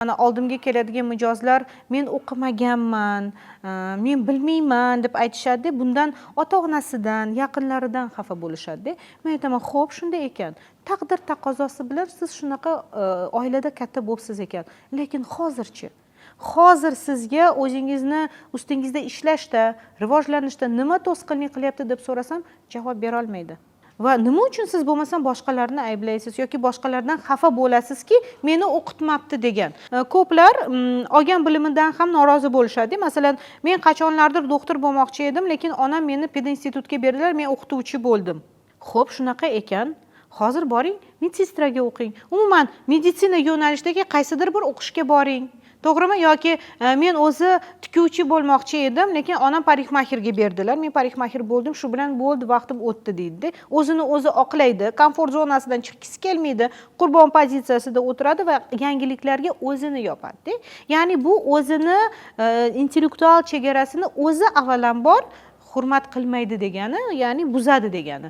Mana oldimga keladigan mijozlar men o'qimaganman, men bilmayman deb aytishadi. Bundan ota-onasidan, yaqinlaridan xafa bo'lishadi. Men aytaman, xo'p, shunday ekan. Taqdir taqozosi bilan siz shunaqa oilada katta bo'libsiz ekan. Lekin hozirchi? Hozir sizga o'zingizni ustingizda ishlashda, rivojlanishda nima to'sqinlik qilyapti deb so'rasam, javob bera olmaydi. Va nima uchun siz bo'lmasam boshqalarni ayblaysiz yoki boshqalardan xafa bo'lasizki, meni o'qitmabdi degan. Ko'plar olgan bilimidan ham norozi bo'lishadi. Masalan, men qachonlardir doktor bo'lmoqchi edim, lekin onam meni pedinstitutga berdilar, men o'qituvchi bo'ldim. Xo'p, shunaqa ekan. Hozir boring, medsestraga o'qing. Umuman, meditsina yo'nalishidagi qaysidir bir o'qishga boring. To'g'rimi? Yoki men o'zi tikuvchi bo'lmoqchi edim, lekin onam parikmaxirga berdilar. Men parikmaxir bo'ldim, shu bilan bo'ldi, vaqtim o'tdi deydi. O'zini o'zi oqlaydi, komfort zonasidan chiqgisi kelmaydi, qurbon pozitsiyasida o'tiradi va yangiliklarga o'zini yopadi. Ya'ni bu o'zini intellektual chegarasini o'zi avvalambor hurmat qilmaydi degani, ya'ni buzadi degani.